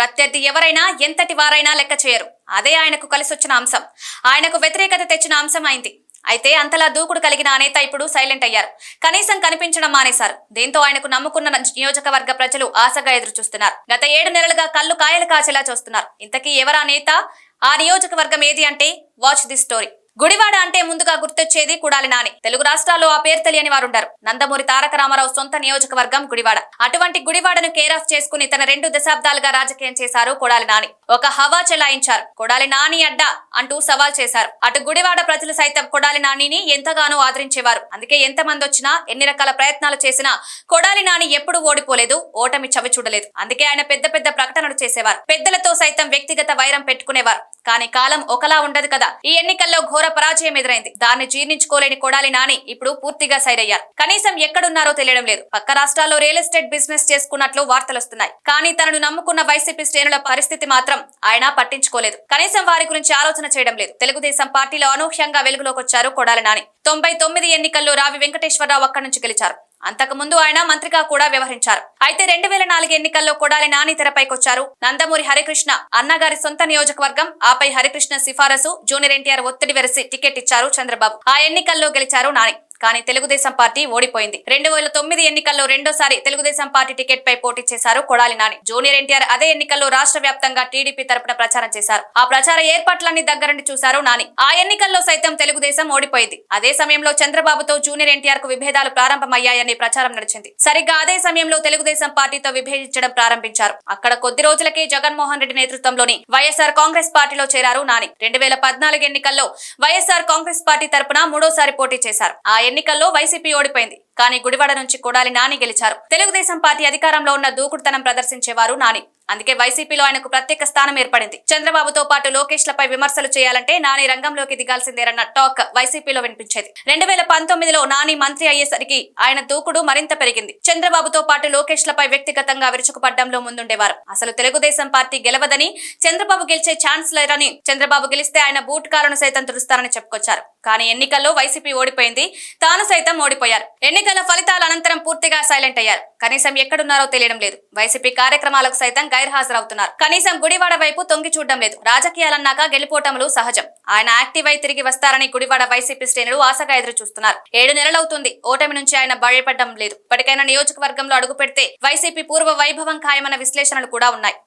ప్రత్యర్థి ఎవరైనా ఎంతటి వారైనా లెక్క చేయరు. అదే ఆయనకు కలిసొచ్చిన అంశం. ఆయనకు వ్యతిరేకత తెచ్చిన అంశం అయింది. అయితే అంతలా దూకుడు కలిగిన ఆ నేత ఇప్పుడు సైలెంట్ అయ్యారు. కనీసం కనిపించడం మానేశారు. దీంతో ఆయనకు నమ్ముకున్న నియోజకవర్గ ప్రజలు ఆశగా ఎదురు చూస్తున్నారు. గత 7 నెలలుగా కళ్ళు కాయలు కాచేలా చూస్తున్నారు. ఇంతకీ ఎవరా నేత, ఆ నియోజకవర్గం ఏది అంటే వాచ్ ది స్టోరీ. గుడివాడ అంటే ముందుగా గుర్తొచ్చేది కొడాలి నాని. తెలుగు రాష్ట్రాల్లో ఆ పేరు తెలియని వారుండరు. నందమూరి తారక రామారావు సొంత నియోజకవర్గం గుడివాడ. అటువంటి గుడివాడను కేర్ ఆఫ్ చేసుకుని తన 2 దశాబ్దాలుగా రాజకీయం చేశారు కొడాలి నాని. ఒక హవా చెలాయించారు. కొడాలి నాని అడ్డా అంటూ సవాల్ చేశారు. అటు గుడివాడ ప్రజలు సైతం కొడాలి నానిని ఎంతగానో ఆదరించేవారు. అందుకే ఎంతమంది వచ్చినా, ఎన్ని రకాల ప్రయత్నాలు చేసినా కొడాలి నాని ఎప్పుడు ఓడిపోలేదు, ఓటమి చవి చూడలేదు. అందుకే ఆయన పెద్ద పెద్ద ప్రకటనలు చేసేవారు. పెద్దలతో సైతం వ్యక్తిగత వైరం పెట్టుకునేవారు. కానీ కాలం ఒకలా ఉండదు కదా. ఈ ఎన్నికల్లో ఘోర పరాజయం ఎదురైంది. దాన్ని జీర్ణించుకోలేని కొడాలి నాని ఇప్పుడు పూర్తిగా సైడ్ అయ్యారు. కనీసం ఎక్కడున్నారో తెలియడం లేదు. పక్క రాష్ట్రాల్లో రియల్ ఎస్టేట్ బిజినెస్ చేసుకున్నట్లు వార్తలు వస్తున్నాయి. కానీ తనను నమ్ముకున్న వైసీపీ శ్రేణుల పరిస్థితి మాత్రం ఆయన పట్టించుకోలేదు. కనీసం వారి గురించి ఆలోచన చేయడం లేదు. తెలుగుదేశం పార్టీలో అనూహ్యంగా వెలుగులోకి వచ్చారు కొడాలి నాని. 99 ఎన్నికల్లో రావి వెంకటేశ్వరరావు అక్కడి నుంచి గెలిచారు. అంతకుముందు ఆయన మంత్రిగా కూడా వ్యవహరించారు. అయితే 2004 ఎన్నికల్లో కొడాలి నాని తెరపైకొచ్చారు. నందమూరి హరికృష్ణ అన్నగారి సొంత నియోజకవర్గం. ఆపై హరికృష్ణ సిఫారసు, జూనియర్ ఎన్టీఆర్ ఒత్తిడి వెరసి టికెట్ ఇచ్చారు చంద్రబాబు. ఆ ఎన్నికల్లో గెలిచారు నాని. కానీ తెలుగుదేశం పార్టీ ఓడిపోయింది. 2009 ఎన్నికల్లో రెండోసారి తెలుగుదేశం పార్టీ టికెట్ పై పోటీ చేశారు కొడాలి నాని. జూనియర్ ఎన్టీఆర్ అదే ఎన్నికల్లో రాష్ట్ర వ్యాప్తంగా టీడీపీ తరపున ప్రచారం చేశారు. ఆ ప్రచార ఏర్పాట్లన్నీ దగ్గరుండి చూశారు నాని. ఆ ఎన్నికల్లో సైతం తెలుగుదేశం ఓడిపోయింది. అదే సమయంలో చంద్రబాబుతో జూనియర్ ఎన్టీఆర్ కు విభేదాలు ప్రారంభమయ్యాయని ప్రచారం నడిచింది. సరిగ్గా అదే సమయంలో తెలుగుదేశం పార్టీతో విభేదించడం ప్రారంభించారు. అక్కడ కొద్ది రోజులకే జగన్మోహన్ రెడ్డి నేతృత్వంలోని వైఎస్ఆర్ కాంగ్రెస్ పార్టీలో చేరారు నాని. 2014 ఎన్నికల్లో వైఎస్ఆర్ కాంగ్రెస్ పార్టీ తరపున మూడోసారి పోటీ చేశారు. ఆ ఎన్నికల్లో వైసీపీ ఓడిపోయింది. కానీ గుడివాడ నుంచి కొడాలి నాని గెలిచారు. తెలుగుదేశం పార్టీ అధికారంలో ఉన్న దూకుడుతనం ప్రదర్శించేవారు నాని. అందుకే వైసీపీలో ఆయనకు ప్రత్యేక స్థానం ఏర్పడింది. చంద్రబాబుతో పాటు లోకేష్ లపై విమర్శలు చేయాలంటే నాని రంగంలోకి దిగాల్సిందేరన్న టాక్ వైసీపీలో వినిపించేది. 2019లో నాని మంత్రి అయ్యేసరికి ఆయన దూకుడు మరింత పెరిగింది. చంద్రబాబుతో పాటు లోకేష్ లపై వ్యక్తిగతంగా విరుచుకుపడ్డంలో ముందుండేవారు. అసలు తెలుగుదేశం పార్టీ గెలవదని, చంద్రబాబు గెలిచే ఛాన్స్ లేరని, చంద్రబాబు గెలిస్తే ఆయన బూట్ కారును సైతం తుడుస్తారని చెప్పుకొచ్చారు. కానీ ఎన్నికల్లో వైసీపీ ఓడిపోయింది. తాను సైతం ఓడిపోయారు. ఎన్నికల ఫలితాల అనంతరం పూర్తిగా సైలెంట్ అయ్యారు. కనీసం ఎక్కడున్నారో తెలియడం లేదు. వైసీపీ కార్యక్రమాలకు సైతం గైర్హాజరవుతున్నారు. కనీసం గుడివాడ వైపు తొంగి చూడడం లేదు. రాజకీయాలన్నాక గెలిపోవటములు సహజం. ఆయన యాక్టివ్ అయి తిరిగి వస్తారని గుడివాడ వైసీపీ శ్రేణులు ఆశగా ఎదురు చూస్తున్నారు. 7 నెలలవుతుంది. ఓటమి నుంచి ఆయన భయపడడం లేదు. ఇప్పటికైనా నియోజకవర్గంలో అడుగు పెడితే వైసీపీ పూర్వ వైభవం ఖాయమన్న విశ్లేషణలు కూడా ఉన్నాయి.